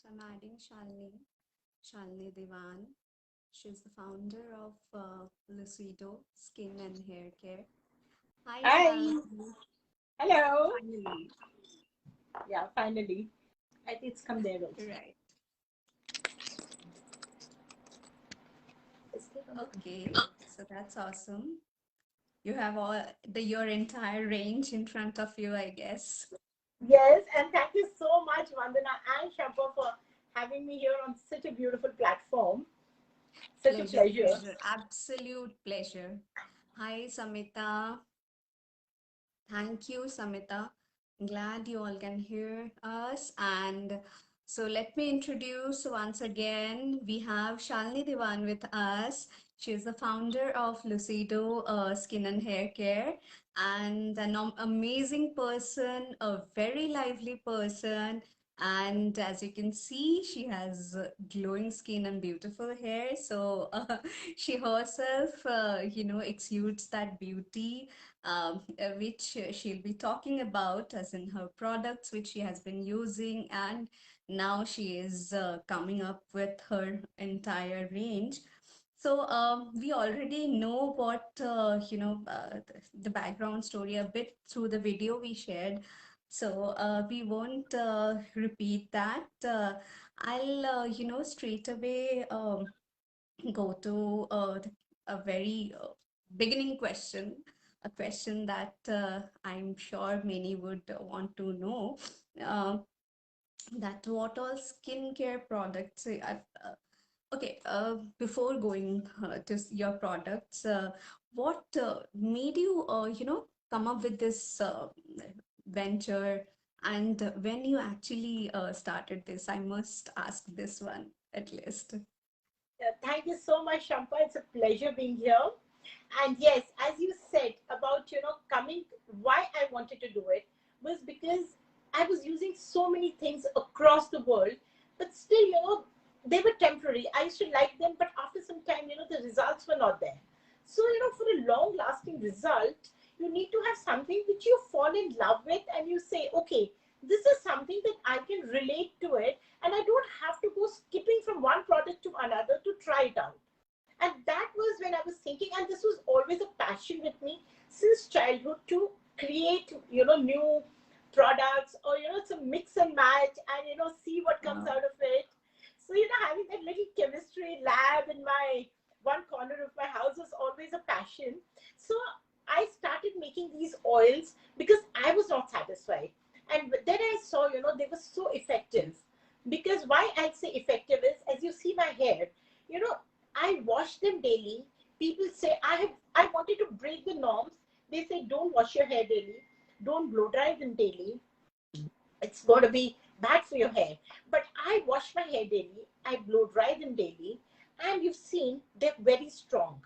So I'm adding Shalini Devan. She's the founder of Lucido Skin and Hair Care. Hi, Hi. Shalini. Hello. Finally. Yeah, finally. I think it's come there also. Right. It's there on the computer. Okay. So that's awesome. You have your entire range in front of you, I guess. Yes, and thank you so much, Vandana and Shampa, for having me here on such a beautiful platform. Such a Pleasure, pleasure. pleasure, absolute pleasure. Hi, Samita. Thank you, Samita. Glad you all can hear us. And so let me introduce once again. We have Shalini Diwan with us. She is the founder of Lucido Skin and Hair Care and an amazing person, a very lively person. And as you can see, she has glowing skin and beautiful hair. So she herself, exudes that beauty which she'll be talking about as in her products which she has been using, and now she is coming up with her entire range. So we already know what the background story a bit through the video we shared. So we won't repeat that. I'll straight away go to a very beginning question, a question that I'm sure many would want to know. Uh, that what all skincare products? Okay, before going to your products, what made you, come up with this venture? And when you actually started this, I must ask this one at least. Thank you so much, Shampa. It's a pleasure being here. And yes, as you said about, coming, why I wanted to do it was because I was using so many things across the world, but still, they were temporary. I used to like them, but after some time, the results were not there. So, for a long lasting result, you need to have something which you fall in love with and you say, okay, this is something that I can relate to it, and I don't have to go skipping from one product to another to try it out. And that was when I was thinking, and this was always a passion with me since childhood to create, new products, or, some mix and match and, see what comes Uh, out of it. So, having that little chemistry lab in my one corner of my house was always a passion. So I started making these oils because I was not satisfied. And then I saw, they were so effective. Because why I say effective is, as you see my hair, you know, I wash them daily. People say I wanted to break the norms. They say don't wash your hair daily, don't blow dry them daily. It's going to be bad for your hair. But I wash my hair daily, I blow dry them daily, and you've seen they're very strong.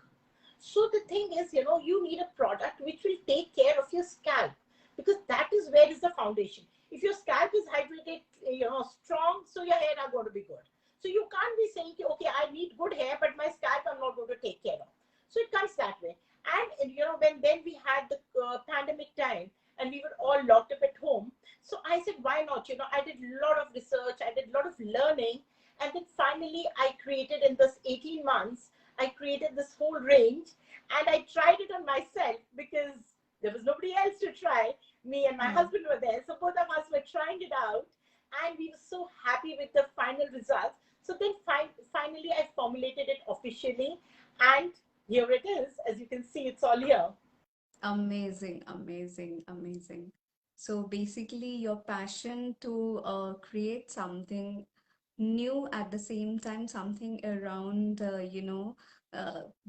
So the thing is, you need a product which will take care of your scalp, because that is where is the foundation. If your scalp is hydrated, strong, so your hair are going to be good. So you can't be saying, okay, I need good hair, but my scalp I'm not going to take care of. So it comes that way. And when then we had the pandemic time and we were all locked up at home. So I said, why not? I did a lot of research, I did a lot of learning, and then finally I created in this 18 months I created this whole range, and I tried it on myself because there was nobody else to try. Me and my yeah. husband were there. So both of us were trying it out, and we were so happy with the final results. So then finally I formulated it officially, and here it is. As you can see, it's all here. Amazing, amazing, amazing. So basically, your passion to create something new at the same time, something around,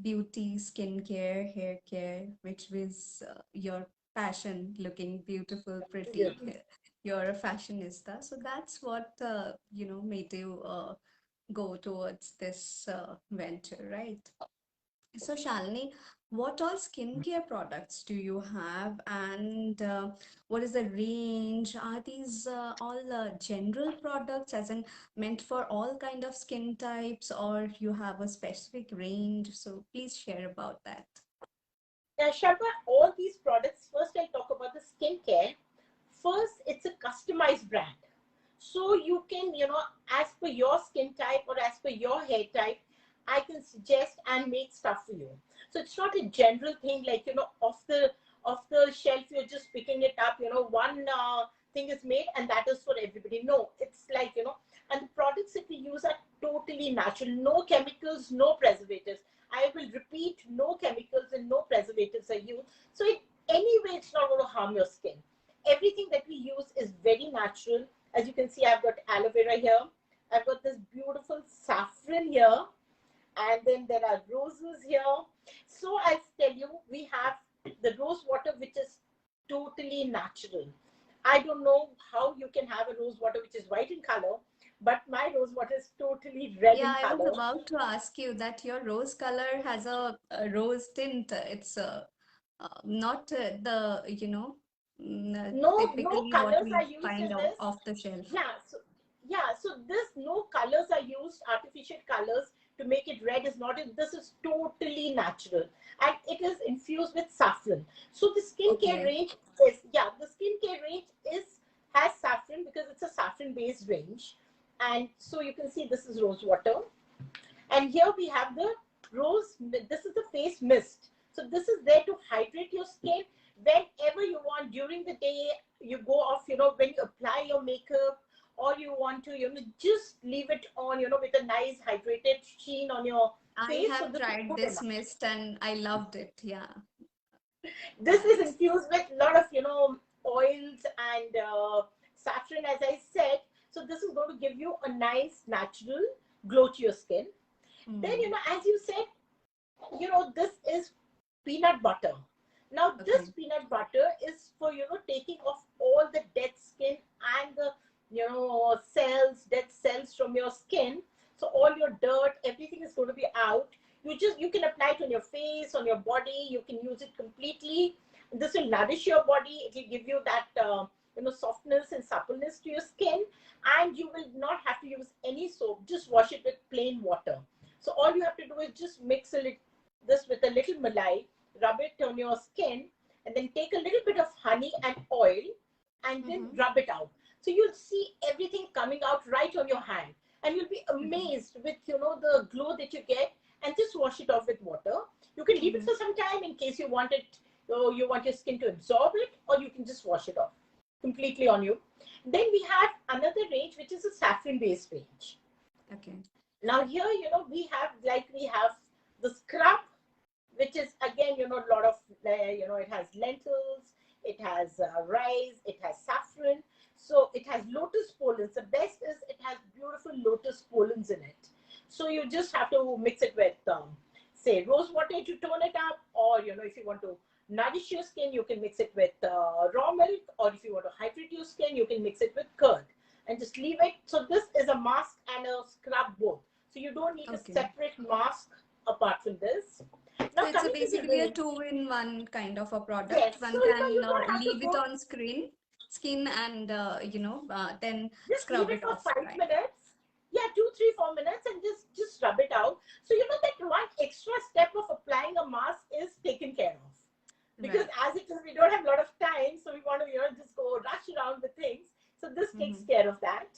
beauty, skincare, hair care, which was your passion, looking beautiful, pretty. Yeah. You're a fashionista. So that's what, made you go towards this venture, right? So, Shalini, what all skincare products do you have, and what is the range? Are these all general products, as in meant for all kind of skin types, or you have a specific range? So, please share about that. Sharpa, all these products, first I'll talk about the skincare. First, it's a customized brand. So you can, as per your skin type or as per your hair type, I can suggest and make stuff for you. So it's not a general thing like, off the shelf, you're just picking it up, one thing is made and that is for everybody. No, it's like, and the products that we use are totally natural, no chemicals, no preservatives. I will repeat, no chemicals and no preservatives are used. So anyway, it's not going to harm your skin. Everything that we use is very natural. As you can see, I've got aloe vera here. I've got this beautiful saffron here. And then there are roses here. So I'll tell you, we have the rose water, which is totally natural. I don't know how you can have a rose water which is white in color, but my rose water is totally red Yeah, in I was color. about to ask you that your rose color has a rose tint. It's not No typically what colors are we used find in this. off the shelf. Yeah, so this no colors are used, artificial colors to make it red is not in. This is totally natural, and it is infused with saffron. So the skincare Okay. range the skincare range is has saffron because it's a saffron based range. And so you can see this is rose water, and here we have the this is the face mist. So this is there to hydrate your skin whenever you want during the day. You go off, when you apply your makeup, or you want to, just leave it on, with a nice hydrated sheen on your I face. So have this is tried good this enough. mist and I loved it. Yeah. This is It's infused with a lot of, oils and saffron, as I said. So this is going to give you a nice natural glow to your skin. Then, mm, as you said, this is peanut butter. Now this okay. peanut butter is for, taking off all the dead skin and the, dead cells from your skin. So all your dirt, everything is going to be out. You can apply it on your face, on your body. You can use it completely. This will nourish your body. It will give you that softness and suppleness to your skin. And you will not have to use any soap. Just wash it with plain water. So all you have to do is just mix this with a little malai, rub it on your skin, and then take a little bit of honey and oil, and then Mm-hmm. rub it out. So you'll see everything coming out right on your hand, and you'll be Mm-hmm. amazed with the glow that you get. And just wash it off with water. You can leave it Mm-hmm. for some time in case you want it. You want your skin to absorb it, or you can just wash it off completely on you. Then we have another range, which is a saffron based range. Okay. Now here, we have the scrub, which is again, a lot of, it has lentils, it has rice, it has saffron. So it has lotus pollens. The best is it has beautiful lotus pollens in it. So you just have to mix it with, say, rose water to tone it up, or, if you want to nourish your skin, you can mix it with raw milk, or if you want to hydrate your skin, you can mix it with curd and just leave it. So this is a mask and a scrub both. So you don't need a Okay. separate mask apart from this. So Now it's a coming to the basically a range, two-in-one kind of a product. yes. So One can you don't have to leave it go. on skin and then Just leave scrub it it for off, 5 right? minutes. Yeah, 2, 3, 4 minutes, and just rub it out. So that one extra step of applying a mask is taken care of. Because Right. as it is, we don't have a lot of time, so we want to just go rush around with things. So this takes Mm-hmm. care of that.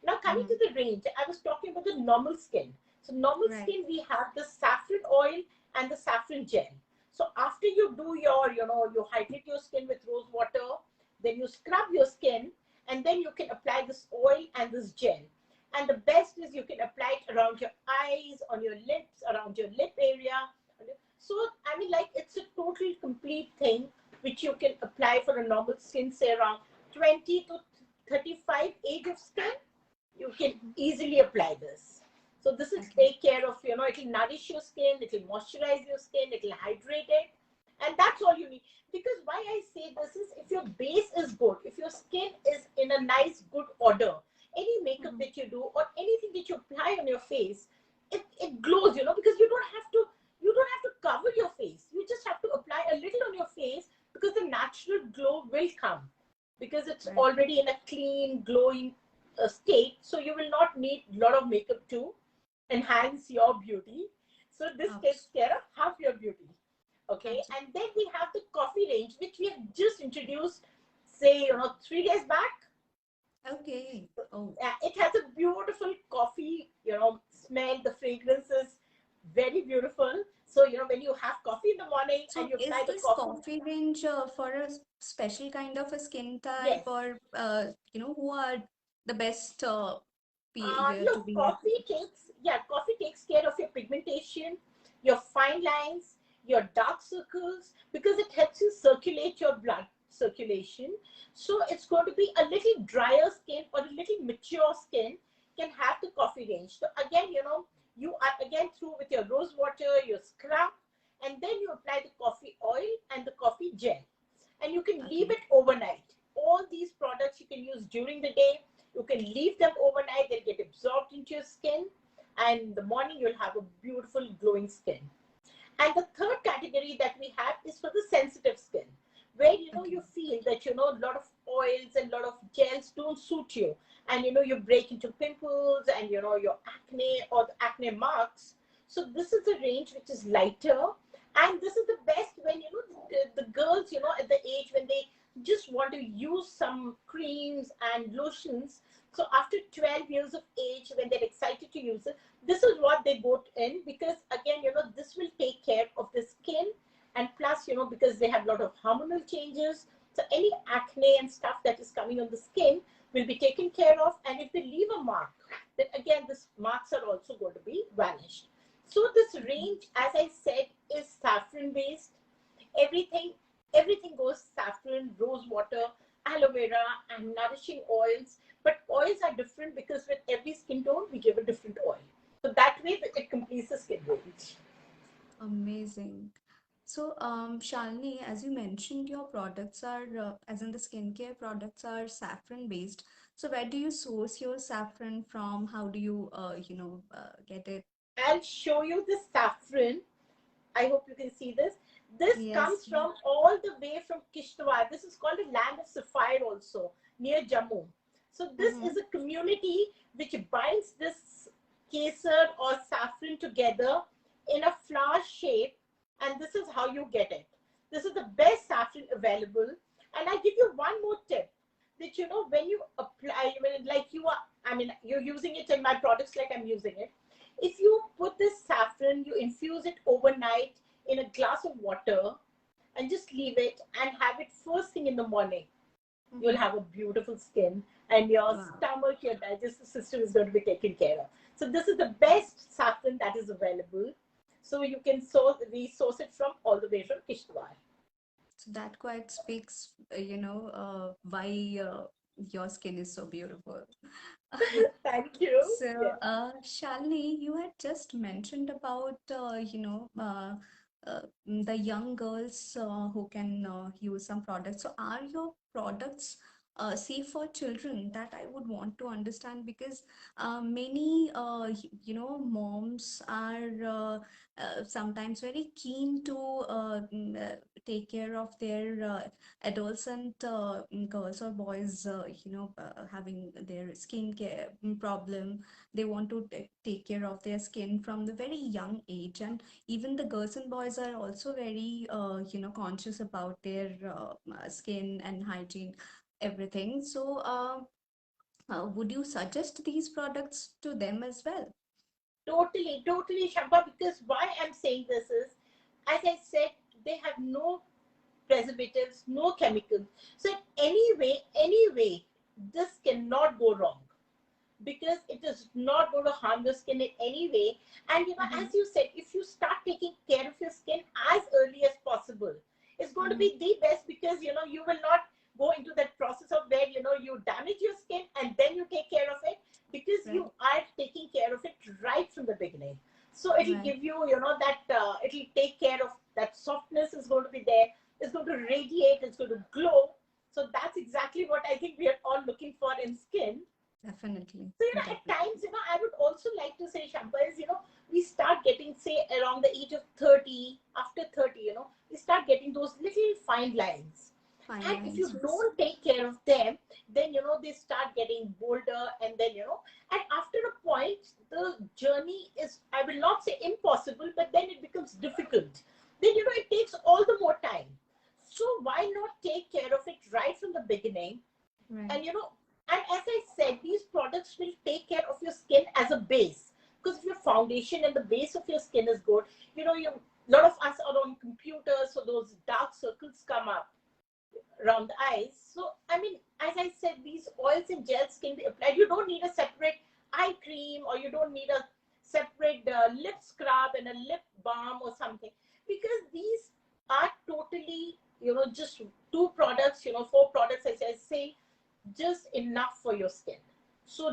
Now coming Mm-hmm. to the range, I was talking about the normal skin. So normal Right. skin, we have the saffron oil and the saffron gel. So after you do you hydrate your skin with rose water, then you scrub your skin, and then you can apply this oil and this gel. And the best is you can apply it around your eyes, on your lips, around your lip area. So, I mean, like, it's a total complete thing which you can apply for a normal skin, say around 20 to 35 age of skin. You can Mm-hmm. easily apply this. So this will Okay. take care of, it will nourish your skin, it will moisturize your skin, it will hydrate it. And that's all you need. Because why I say this is, if your base is good, if your skin is in a nice, good order, any makeup Mm-hmm. that you do or anything that you apply on your face, it glows, because you don't have to cover your face. You just have to apply a little on your face, because the natural glow will come, because it's Right. already in a clean, glowing state. So you will not need a lot of makeup to enhance your beauty. So this takes Oops. care of half your beauty. Okay, Gotcha. and then we have the coffee range, which we have just introduced, say, 3 days back. Okay. Oh, It has a beautiful coffee, smell. The fragrance is very beautiful. So, when you have coffee in the morning and so you is apply the this coffee, coffee range for a special kind of a skin type, yes. or who are the best to Look, be? coffee takes care of your pigmentation, your fine lines, your dark circles, because it helps you circulate your blood circulation. So it's going to be a little drier skin or a little mature skin can have the coffee range. So again, you are again through with your rose water, your scrub, and then you apply the coffee oil and the coffee gel, and you can leave Okay. it overnight. All these products you can use during the day. You can leave them overnight, they'll get absorbed into your skin, and in the morning you'll have a beautiful glowing skin. And the third category that we have is for the sensitive skin, where Okay. you feel that a lot of oils and a lot of gels don't suit you, and you break into pimples and your acne or the acne marks. So this is a range which is lighter, and this is the best when the girls at the age when they just want to use some creams and lotions. So after 12 years of age, when they're excited to use it, this is what they go in, because again this will take care of the skin, and plus because they have a lot of hormonal changes, so any acne and stuff that is coming on the skin will be taken care of, and if they leave a mark, then again these marks are also going to be vanished. So this Okay. range, as I said, is saffron based. Everything everything goes saffron, rose water, aloe vera, and nourishing oils. But oils are different because with every skin tone we give a different oil, so that way it completes the skin range. Amazing. So, Shalini, as you mentioned, your products are, as in the skincare products are saffron based. So, where do you source your saffron from? How do you, get it? I'll show you the saffron. I hope you can see this. This Yes. comes from all the way from Kishtwar. This is called a land of sapphire also, near Jammu. So this Mm-hmm. is a community which binds this kesar or saffron together in a flower shape, and this is how you get it. This is the best saffron available. And I give you one more tip, that when you apply, when like you are, I mean, you're using it in my products like I'm using it. If you put this saffron, you infuse it overnight in a glass of water and just leave it and have it first thing in the morning, you'll Mm-hmm. have a beautiful skin, and your Wow. stomach, your digestive system is going to be taken care of. So this is the best saffron that is available. So you can source it from all the way from Kishtwar. So that quite speaks, why your skin is so beautiful. Thank you. So, Yes. Shalini, you had just mentioned about, the young girls who can use some products. So, are your products safe for children? That I would want to understand, because many, moms are sometimes very keen to take care of their adolescent girls or boys, having their skin care problem. They want to take care of their skin from the very young age, and even the girls and boys are also very, conscious about their skin and hygiene, everything. So, would you suggest these products to them as well? Totally, totally, Shampa. Because why I'm saying this is, as I said, they have no preservatives, no chemicals. So anyway, this cannot go wrong, because it is not going to harm your skin in any way. And Mm-hmm. as you said, if you start taking care of your skin as early as possible, it's going to Mm-hmm. be the best, because you will not go into that process of where you damage your skin and then you take care of it, because you Right. are taking care of it right from the beginning. So it'll Right. give you, that it'll take care of that softness is going to be there. It's going to radiate. It's going to glow. So that's exactly what I think we are all looking for in skin. Definitely. So, at Definitely. times, I would also like to say, Shampa, is, we start getting, say, around the age of 30, after 30, we start getting those little fine lines. Fine And if you lines, yes. don't take care of them, then, they start getting bolder. And then, and after a point, the journey is, I will not say impossible, but then it becomes difficult. Then, it takes all the more time. So, why not take care of it right from the beginning? Right. And And as I said, these products will take care of your skin as a base. Because if your foundation and the base of your skin is good, you know, a lot of us are on computers, so those dark circles come up around the eyes. So, I mean, as I said, these oils and gels can be applied. You don't need a separate eye cream, or you don't need a separate lip scrub and a lip balm or something, because these are totally, you know, just two products, you know, four products, as I say, just enough for your skin. So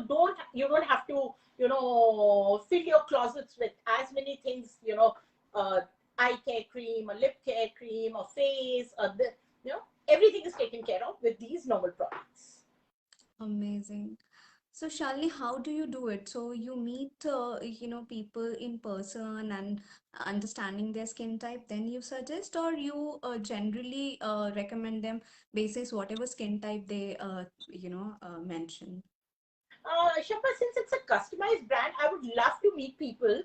you don't have to, you know, fill your closets with as many things, you know, uh, eye care cream, a lip care cream, a face, you know, everything is taken care of with these normal products. Amazing. So, Shalini, how do you do it? So, you meet, people in person and understanding their skin type, then you suggest, or you generally recommend them basis whatever skin type they, mention? Shamba, since it's a customized brand, I would love to meet people.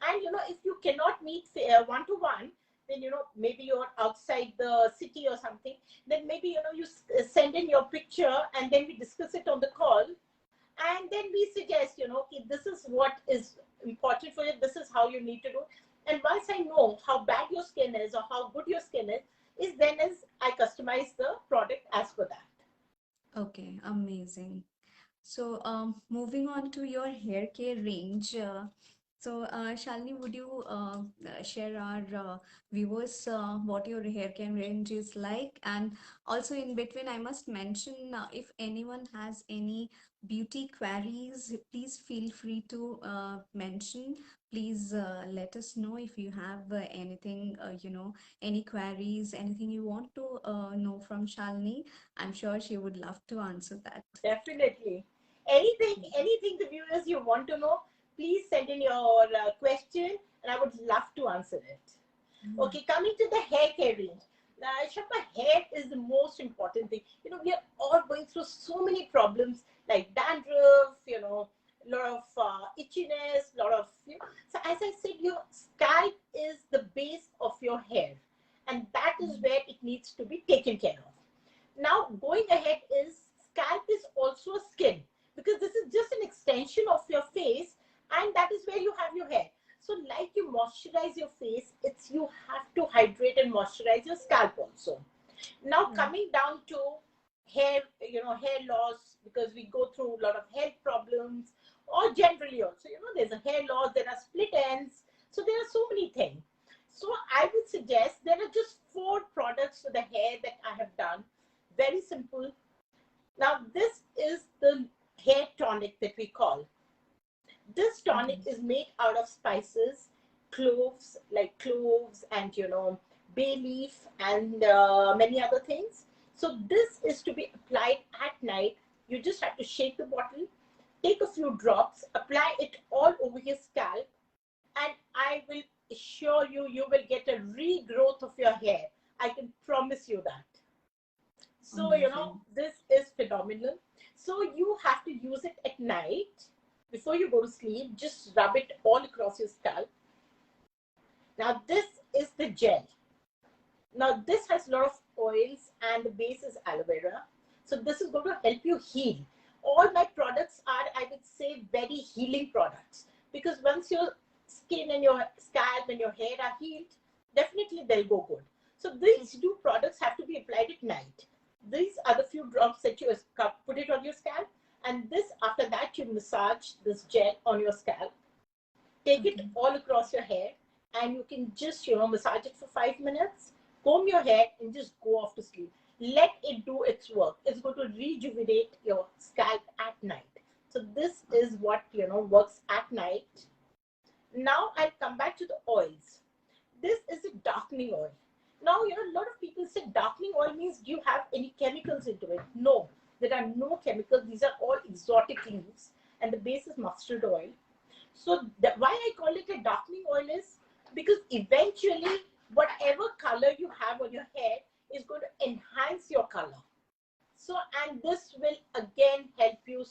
And, you know, if you cannot meet one to one, then, you know, maybe you're outside the city or something, then maybe, you know, you send in your picture and then we discuss it on the call. And then we suggest, you know, okay, this is what is important for you, this is how you need to do. And once I know how bad your skin is or how good your skin is then as I customize the product as per that. Okay, amazing. So, moving on to your hair care range. Shalini, would you share our viewers what your hair care range is like? And also in between, I must mention if anyone has any beauty queries, please feel free to mention. Please let us know if you have anything, any queries, anything you want to know from Shalini. I'm sure she would love to answer that. Definitely. Anything the viewers you want to know, please send in your question and I would love to answer it. Okay, coming to the hair care range. Now, Shapa, hair is the most important thing. You know, we are all going through so many problems like dandruff, you know, a lot of itchiness, a lot of, you know. So as I said, your scalp is the base of your hair, and that is where it needs to be taken care of. Now, going ahead is scalp is also a skin, because this is just an extension of your face, and that is where you have your hair. So, like you moisturize your face, it's you have to hydrate and moisturize your scalp also. Now, coming down to hair, you know, hair loss, because we go through a lot of health problems, or generally also, you know, there's a hair loss, there are split ends, so there are so many things. So I would suggest there are just 4 products for the hair that I have done. Very simple. Now, this is the hair tonic that we call. This tonic is made out of spices, cloves, like cloves, and, you know, bay leaf, and many other things. So this is to be applied at night. You just have to shake the bottle, take a few drops, apply it all over your scalp, and I will assure you, you will get a regrowth of your hair. I can promise you that. So, you know, this is phenomenal. So you have to use it at night before you go to sleep. Just rub it all across your scalp. Now, this is the gel. Now, this has a lot of oils and the base is aloe vera. So this is going to help you heal. All my products are, I would say, very healing products, because once your skin and your scalp and your hair are healed, definitely they'll go good. So these 2 products have to be applied at night. These are the few drops that you put it on your scalp, and this, after that, you massage this gel on your scalp, take it all across your hair, and you can just, you know, massage it for 5 minutes, comb your hair, and just go off to sleep. Let it do its work. It's going to rejuvenate your scalp at night. So this is what, you know, works at night. Now I'll come back to the oils. This is a darkening oil. Now, you know, a lot of people say darkening oil means do you have any chemicals into it? No, there are no chemicals. These are all exotic leaves, and the base is mustard oil. So why I call it a darkening oil is because eventually whatever color you have on your hair is going to enhance your color. So, and this will again help you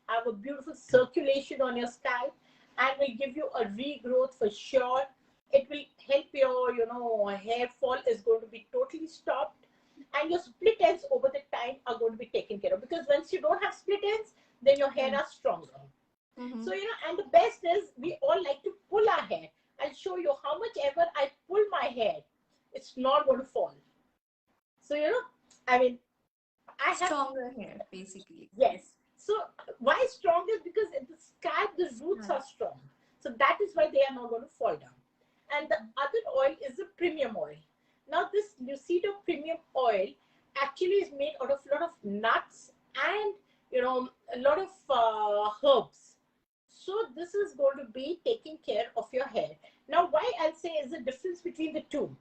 have a beautiful circulation on your scalp, and will give you a regrowth for sure. It will help your, you know, hair fall is going to be totally stopped. and your split ends over the time are going to be taken care of, because once you don't have split ends, then your hair Right. are stronger. Mm-hmm. So, and the best is we all like to pull our hair. I'll show you how much ever I pull my hair, it's not going to fall. So, I mean, I have, Stronger hair, basically. yes. So, why strong is because in the scalp, the roots Right. are strong. So, that is why they are not going to fall down. And the other oil is the premium oil. Now, this Lucido premium oil actually is made out of a lot of nuts and, a lot of herbs. So this is going to be taking care of your hair. Now, why I'll say is the difference between the two.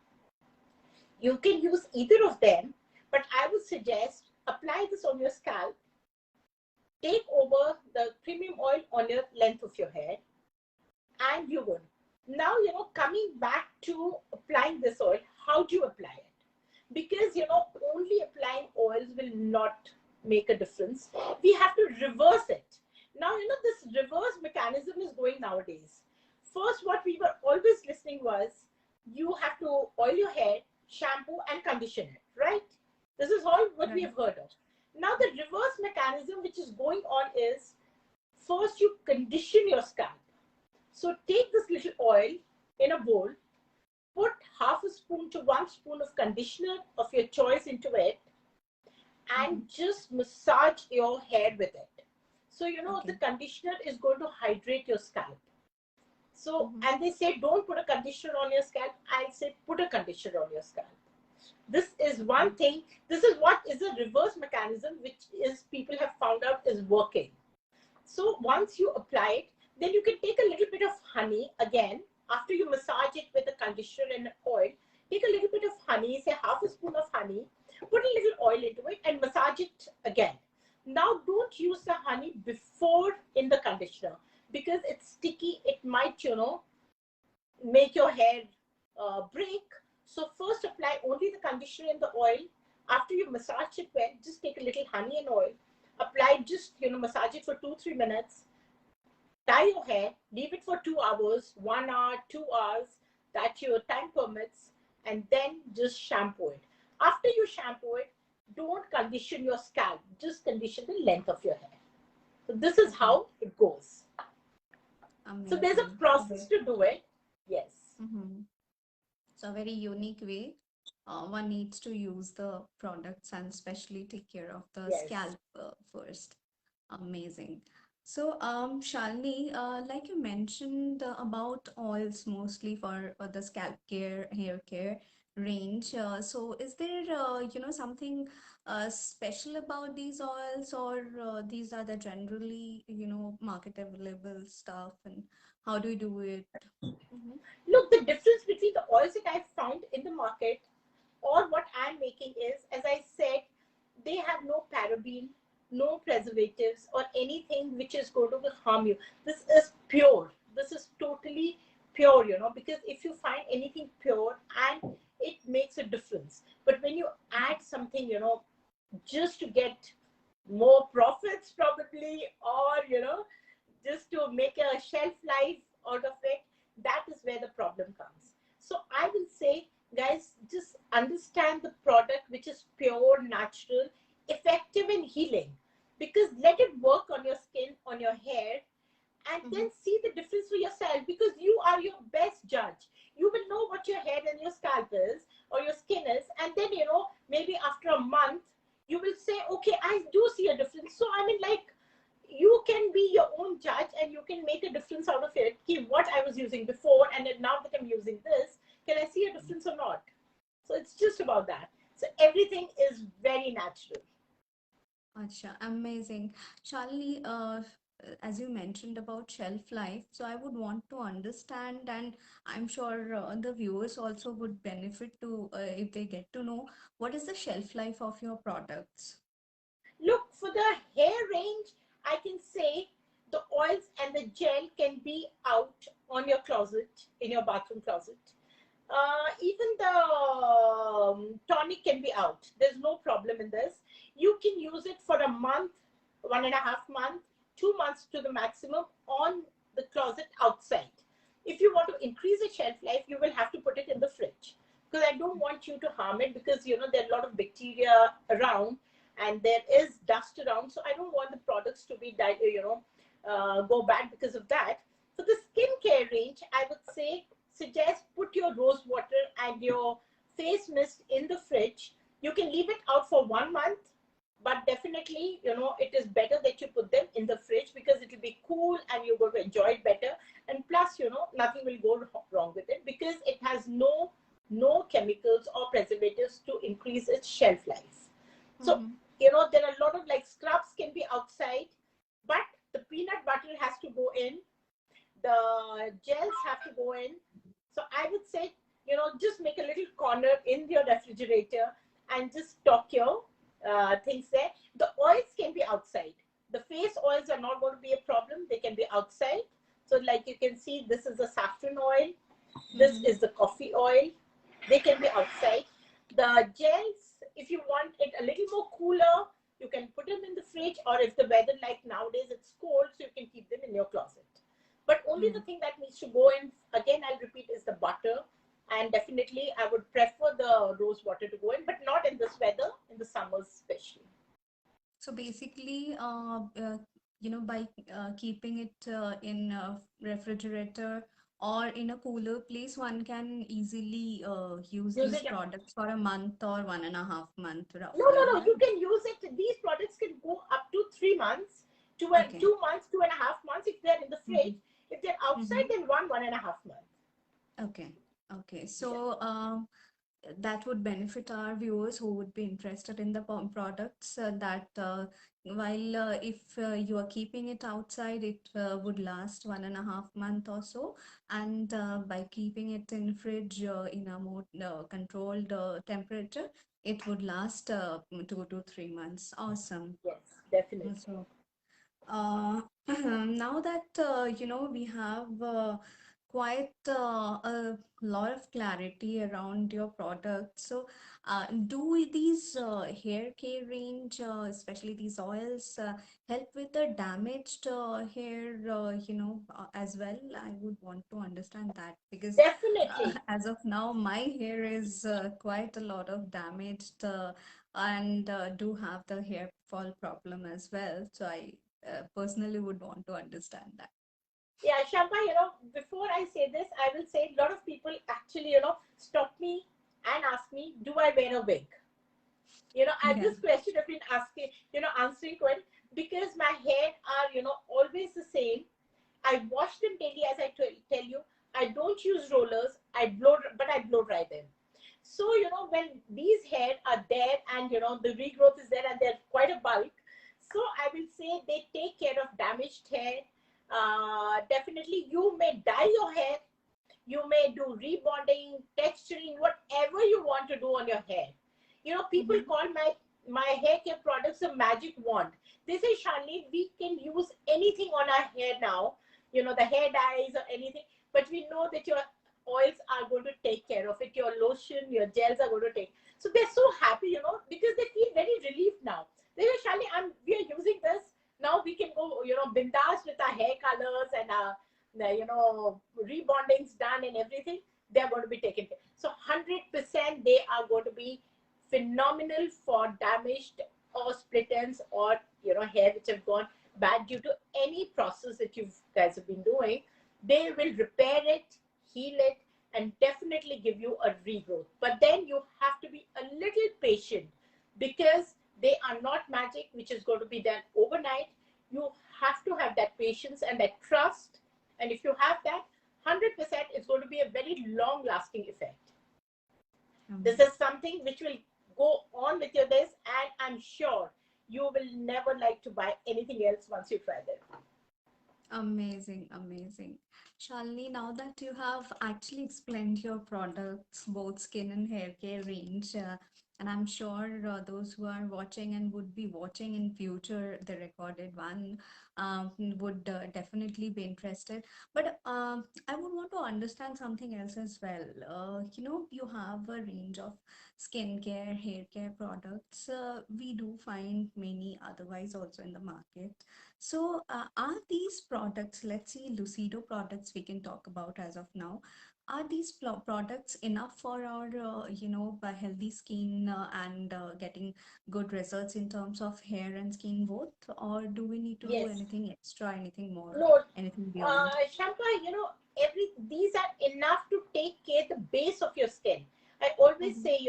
You can use either of them, but I would suggest apply this on your scalp. Take over the premium oil on your length of your hair, and you're good. Now, coming back to applying this oil, how do you apply it? Because, only applying oils will not make a difference. We have to reverse it. Now, this reverse mechanism is going nowadays. First, what we were always listening was you have to oil your hair, shampoo, and condition it, right? This is all what we Right. have heard of. Now, the reverse mechanism which is going on is first you condition your scalp. So, take this little oil in a bowl, put half a spoon to 1 spoon of conditioner of your choice into it, and Mm-hmm. just massage your hair with it. So, the Okay. conditioner is going to hydrate your scalp. So, Mm-hmm. and they say don't put a conditioner on your scalp. I say put a conditioner on your scalp. This is Okay. one thing. This is what is a reverse mechanism, which is people have found out is working. So once you apply it, then you can take a little bit of honey again. After you massage it with a conditioner and oil, take a little bit of honey, say half a spoon of honey, put a little oil into it and massage it again. Now don't use the honey before in the conditioner because it's sticky. It might, make your hair break. So first apply only the conditioner and the oil. After you massage it well, just take a little honey and oil. Apply just, massage it for 2-3 minutes. Tie your hair, leave it for 2 hours, 1 hour, 2 hours, that your time permits, and then just shampoo it. After you shampoo it, don't condition your scalp, just condition the length of your hair. So this is Okay. how it goes. So there's a Amazing. process to do it. Yes. Mm-hmm. So a very unique way. One needs to use the products and especially take care of the Yes. scalp first. Amazing. So, Shalini, like you mentioned about oils mostly for the scalp care, hair care range. So, is there something special about these oils, or these are the generally market available stuff, and how do you do it? Mm-hmm. Look, the difference between the oils that I found in the market or what I'm making is, as I said, they have no paraben, no preservatives, or anything which is going to harm you. This is pure. This is totally pure, because if you find anything pure and it makes a difference. But when you add something, just to get more profits, probably, or, just to make a shelf life out of it, that is where the problem comes. So I will say, guys, just understand the product which is pure, natural, effective in healing, because let it work on your skin, on your hair, and Mm-hmm. then see the difference for yourself, because you are your best judge. You will know what your hair and your scalp is or your skin is, and then maybe after a month you will say, okay, I do see a difference. So I mean, like, you can be your own judge and you can make a difference out of it. What I was using before and then now that I'm using this, can I see a difference or not? So it's just about that. So everything is very natural. Acha, amazing. Shalini, as you mentioned about shelf life, so I would want to understand, and I'm sure the viewers also would benefit to if they get to know what is the shelf life of your products. Look, for the hair range, I can say the oils and the gel can be out on your closet, in your bathroom closet. Even the tonic can be out. There's no problem in this. You can use it for a month, 1.5 months, 2 months to the maximum on the closet outside. If you want to increase the shelf life, you will have to put it in the fridge. because I don't want you to harm it, because there are a lot of bacteria around and there is dust around. So I don't want the products to be go bad because of that. For the skincare range, I would say suggest put your rose water and your face mist in the fridge. You can leave it out for 1 month, but definitely it is better that you put them in the fridge, because it will be cool and you're going to enjoy it better. And plus, nothing will go wrong with it, because it has no chemicals or preservatives to increase its shelf life. So, Mm-hmm. there are a lot of, like, scrubs can be outside, but the peanut butter has to go in, the gels have to go in. So I would say, just make a little corner in your refrigerator and just stock your things there. The oils can be outside. The face oils are not going to be a problem. They can be outside. So, like, you can see, this is the saffron oil. This Mm-hmm. is the coffee oil. They can be outside. The gels, if you want it a little more cooler, you can put them in the fridge, or if the weather, like nowadays, it's cold, so you can keep them in your closet. But only the thing that needs to go in, again, I'll repeat, is the butter. And definitely, I would prefer the rose water to go in, but not in this weather, in the summers especially. So basically, by keeping it in a refrigerator or in a cooler place, one can easily use Use these it. products for a month or 1.5 month, No, no, roughly, no. right? You can use it. These products can go up to 3 months, Okay. 2 months, 2.5 months if they're in the Mm-hmm. fridge. If they're outside, Mm-hmm. then 1.5 months. Okay. Okay. Yeah. So, that would benefit our viewers who would be interested in the products that while if you are keeping it outside, it would last 1.5 month or so, and by keeping it in fridge in a more controlled temperature, it would last 2 to 3 months. Awesome. Yes, definitely. So uh, now that we have quite a lot of clarity around your product. So, do these hair care range, especially these oils, help with the damaged hair, as well? I would want to understand that because Definitely. as of now, my hair is quite a lot of damaged and do have the hair fall problem as well. So I personally would want to understand that. Yeah, Shampa, before I say this, I will say a lot of people actually, stop me and ask me, do I wear a wig? Yeah. This question I've been asking, answering quite, because my hair are, always the same. I wash them daily, as I tell you. I don't use rollers. But I blow dry them. So, when these hair are there and, the regrowth is there and they're quite a bulk, so I will say they take care of damaged hair. Definitely, you may dye your hair. You may do rebonding, texturing, whatever you want to do on your hair. People Mm-hmm. call my hair care products a magic wand. They say, Shalini, we can use anything on our hair now, the hair dyes or anything, but we know that your oils are going to take care of it. Your lotion, your gels are going to take. So they're so happy, because they feel very relieved now. They say, Shalini, we are using this. Now we can go, bindas with our hair colors and our rebonding's done and everything. They're going to be taken care. So 100% they are going to be phenomenal for damaged or split ends, or hair which have gone bad due to any process that you guys have been doing. They will repair it, heal it, and definitely give you a regrowth. But then you have to be a little patient, because they are not magic which is going to be done overnight. You have to have that patience and that trust, and if you have that, 100% it's going to be a very long lasting effect. This is something which will go on with your days, and I'm sure you will never like to buy anything else once you try them. Amazing, amazing. Shalini, now that you have actually explained your products, both skin and hair care range, and I'm sure those who are watching and would be watching in future the recorded one would definitely be interested. But I would want to understand something else as well. You have a range of skincare, hair care products. We do find many otherwise also in the market. So, are these products, let's see, Lucido products we can talk about as of now, are these products enough for our, healthy skin and getting good results in terms of hair and skin both? Or do we need to do Yes. anything extra, anything more, No, anything beyond? Shampa, every these are enough to take care the base of your skin. I always Mhm, say,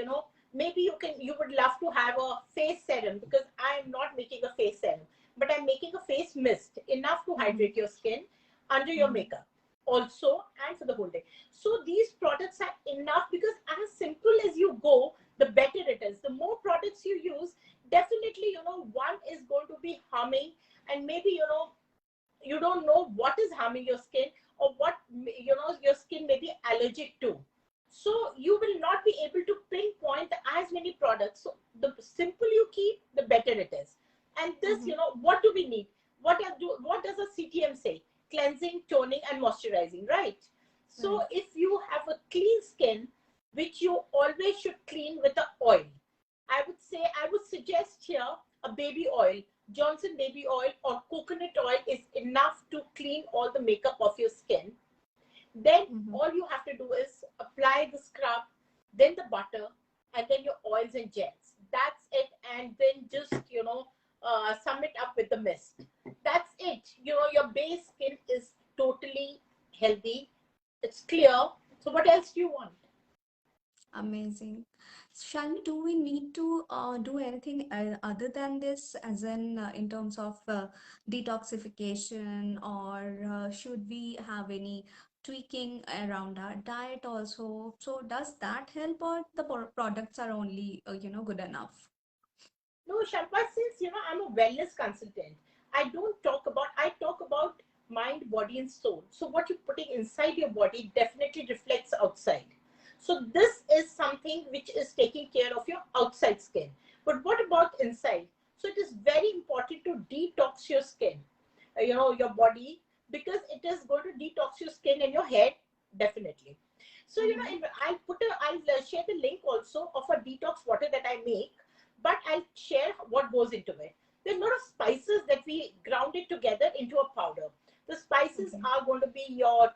maybe you would love to have a face serum, because I am not making a face serum, but I'm making a face mist enough to mhm, hydrate your skin under your mhm, makeup also, and for the whole day. So these products are enough, because as simple as you go, the better it is. The more products you use, definitely, one is going to be harming, and maybe, you don't know what is harming your skin, or what your skin may be allergic to. So you will not be able to pinpoint as many products. So the simple you keep, the better it is. And this, mhm. what do we need? What does a CTM say? Cleansing, toning, and moisturizing, right? So Right. if you have a clean skin, which you always should clean with the oil, I would suggest here a baby oil. Johnson baby oil or coconut oil is enough to clean all the makeup of your skin. Then Mhm. all you have to do is apply the scrub, then the butter, and then your oils and gels. That's it. And then just, sum it up with the mist. That's it. Your base skin is totally healthy. It's clear. So what else do you want? Amazing. Shalini, do we need to do anything other than this, as in terms of detoxification, or should we have any tweaking around our diet also? So does that help, or the products are only, good enough? No, Shampa, since I'm a wellness consultant, I talk about mind, body, and soul. So what you're putting inside your body definitely reflects outside. So this is something which is taking care of your outside skin. But what about inside? So it is very important to detox your skin, your body, because it is going to detox your skin and your head, definitely. So Mm-hmm. I'll share the link also of a detox water that I make, but I'll share what goes into it. There are a lot of spices that we ground it together into a powder. The spices Okay. are going to be your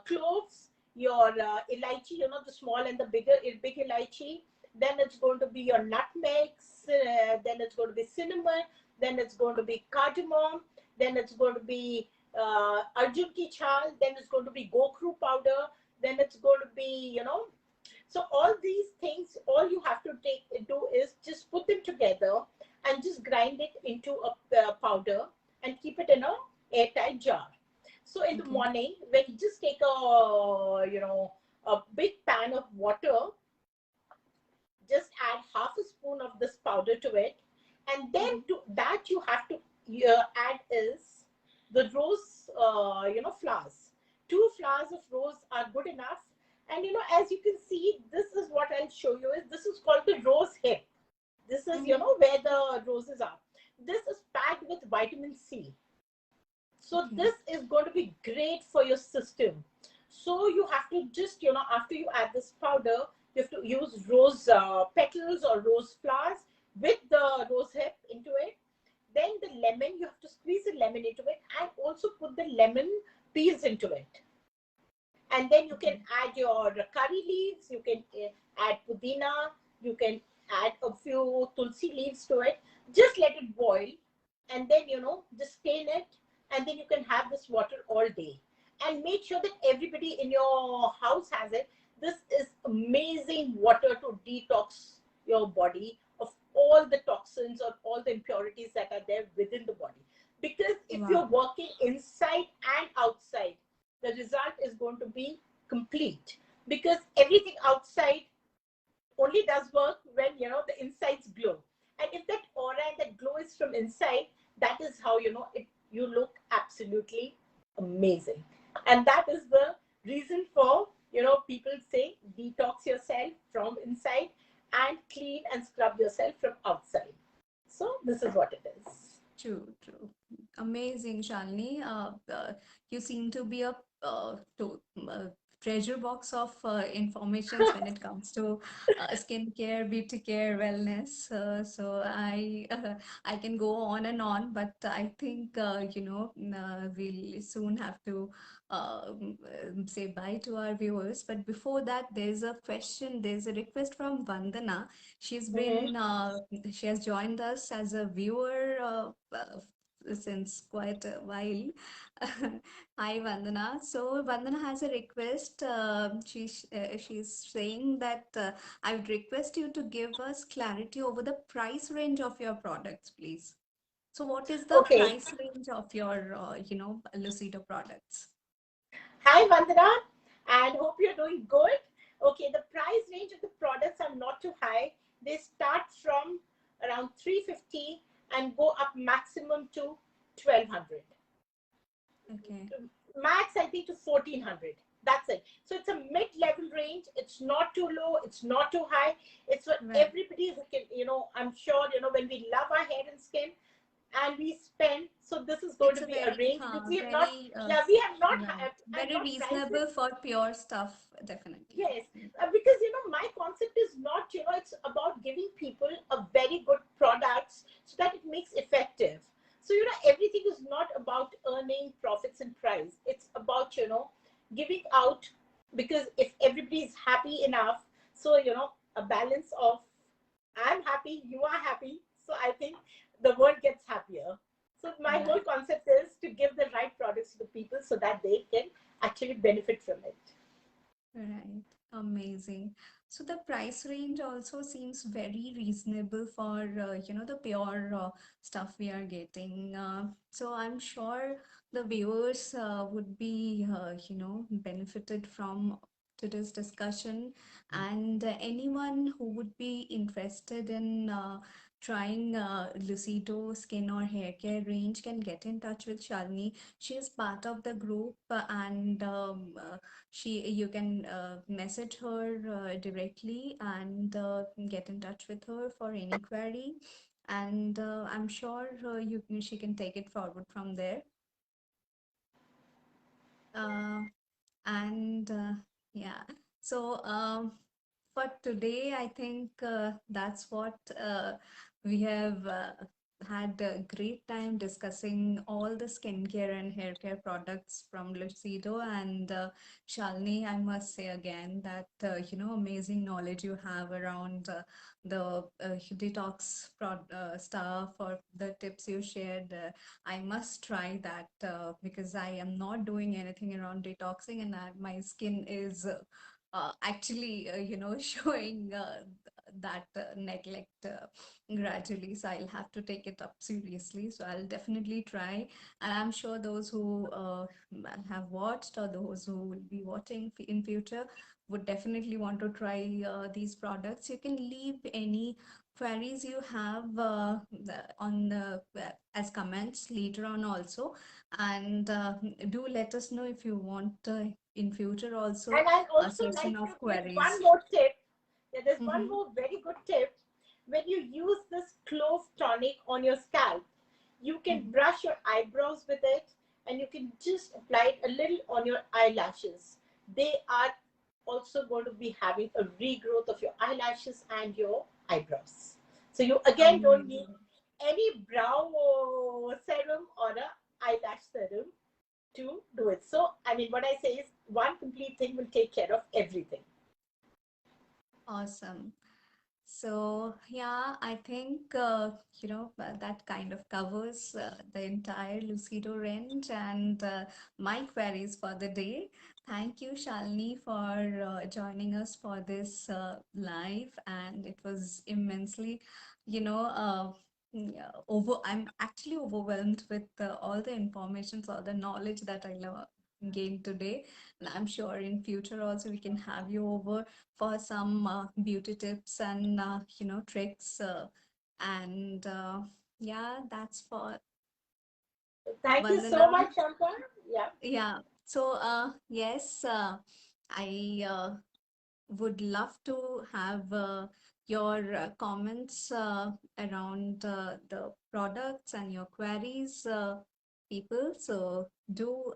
cloves, your elaichi, the small and the big elaichi. Then it's going to be your nutmegs. Then it's going to be cinnamon. Then it's going to be cardamom. Then it's going to be arjun ki chal. Then it's going to be gokru powder. Then it's going to be, so all these things, all you have to do is just put them together and just grind it into a powder and keep it in a airtight jar. So in the Okay. morning, when you just take a big pan of water, just add half a spoon of this powder to it, and then Mm-hmm. to that you have to add is the rose, flowers. 2 flowers of rose are good enough. And as you can see, this is what I'll show you, is this is called the rose hip. This is, Mm-hmm. where the roses are. This is packed with vitamin C. So Okay. this is going to be great for your system. So you have to just, after you add this powder, you have to use rose petals or rose flowers with the rose hip into it. Then the lemon, you have to squeeze the lemon into it and also put the lemon peels into it. And then you can Okay. add your curry leaves, you can add pudina, you can add a few tulsi leaves to it. Just let it boil, and then just stain it, and then you can have this water all day. And make sure that everybody in your house has it. This is amazing water to detox your body of all the toxins or all the impurities that are there within the body. Because if you're Wow. working inside and outside, the result is going to be complete, because everything outside only does work when the insides glow. And if that aura and that glow is from inside, that is how you look absolutely amazing. And that is the reason for people say detox yourself from inside and clean and scrub yourself from outside. So this is what it is. True, true. Amazing, Shalini. You seem to be a treasure box of informations when it comes to skincare, beauty care, wellness. So I can go on and on, but I think we'll soon have to say bye to our viewers. But before that, there's a question, there's a request from Vandana. She's Mhm. been she has joined us as a viewer since quite a while. Hi, Vandana. So Vandana has a request. She's saying that I would request you to give us clarity over the price range of your products, please. So what is the Okay. price range of your, Lucido products? Hi, Vandana, and hope you're doing good. Okay, the price range of the products are not too high. They start from around 350 and go up maximum to 1200. Okay. Max, I think, to 1400. That's it. So it's a mid-level range. It's not too low. It's not too high. It's for Right. everybody who can, I'm sure, when we love our hair and skin, and we spend, so this is going It's to a be a range which we have not, very, yeah, we have not, right, I've very not priced it. reasonable for pure stuff, definitely. Yes, because my concept is not, it's about giving people a very good products so that it makes effective. So everything is not about earning profits and price. It's about giving out, because if everybody is happy enough, so a balance of I'm happy, you are happy. So I think the world gets happier. So my whole Right. concept is to give the right products to the people so that they can actually benefit from it. Right, amazing. So the price range also seems very reasonable for the pure stuff we are getting. So I'm sure the viewers would be benefited from today's discussion, and anyone who would be interested in trying Lucido skin or hair care range can get in touch with Shalini. She is part of the group, and she you can message her directly and get in touch with her for any query, and I'm sure she can take it forward from there. uh, and yeah, so for today I think that's what we have had a great time discussing all the skincare and hair care products from Lucido. And Shalini, I must say again that amazing knowledge you have around the detox stuff or the tips you shared. I must try that because I am not doing anything around detoxing, and my skin is actually, showing that neglect gradually. So I'll have to take it up seriously. So I'll definitely try. And I'm sure those who have watched or those who will be watching in future would definitely want to try these products. You can leave any queries you have on the as comments later on also, and do let us know if you want in future also And I'd a also session like to of give one queries. more tip. Yeah, there's one Mm-hmm. more very good tip. When you use this clove tonic on your scalp, you can brush your eyebrows with it, and you can just apply it a little on your eyelashes. They are also going to be having a regrowth of your eyelashes and your eyebrows. So you again don't need Amazing. any brow serum or a eyelash serum to do it. So, I mean, what I say is one complete thing will take care of everything. Awesome. So, yeah, I think, that kind of covers the entire Lucido range and my queries for the day. Thank you, Shalini, for joining us for this live. And it was immensely, I'm actually overwhelmed with all the informations, all the knowledge that gained today. And I'm sure in future also we can have you over for some beauty tips and tricks and yeah, that's for Thank you Vandana. so much, Shankar. Yeah. Yeah, so yes, I would love to have your comments around the products and your queries, people. So do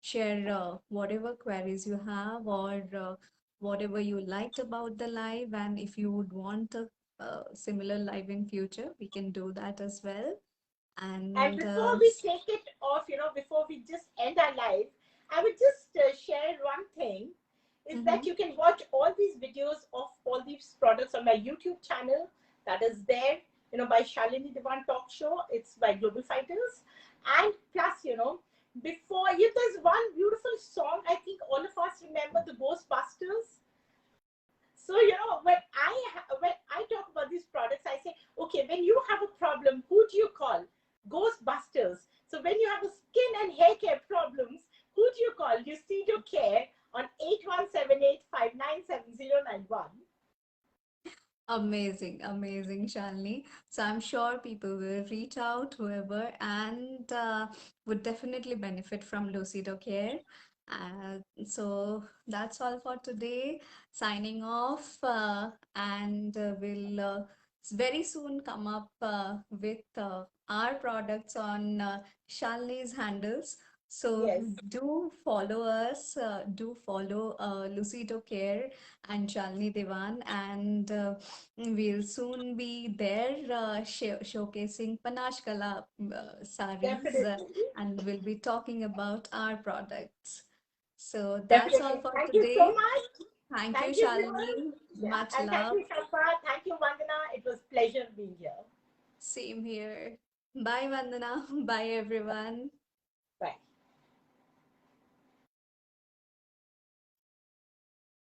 share whatever queries you have, or whatever you liked about the live. And if you would want a similar live in future, we can do that as well. And And before we take it off, before we just end our live, I would just share one thing is that mhm. you can watch all these videos of all these products on my YouTube channel that is there, by Shalini Devan Talk Show. It's by Global Fighters. And plus, before you, there's one beautiful song I think all of us remember, the Ghostbusters. So when I talk about these products, I say, okay, when you have a problem, who do you call? Ghostbusters. So when you have a skin and hair care problems, who do you call? You see your care on 8178597091. Amazing, amazing, Shalini. So I'm sure people will reach out, whoever, and would definitely benefit from Lucido Care. So that's all for today. Signing off, and we'll very soon come up with our products on Shalini's handles. So Yes, do follow us, do follow Lucido Care and Shalini Devan, and we'll soon be there showcasing Panache Kala saris, definitely. and we'll be talking about our products. So that's all Definitely. for Thank you so today. much. Thank you, Thank you, viewers. Shalini. Yeah, Much and thank love. you, Shampa. Thank you, Vandana. It was pleasure being here. Same here. Bye, Vandana. Bye, everyone. Bye.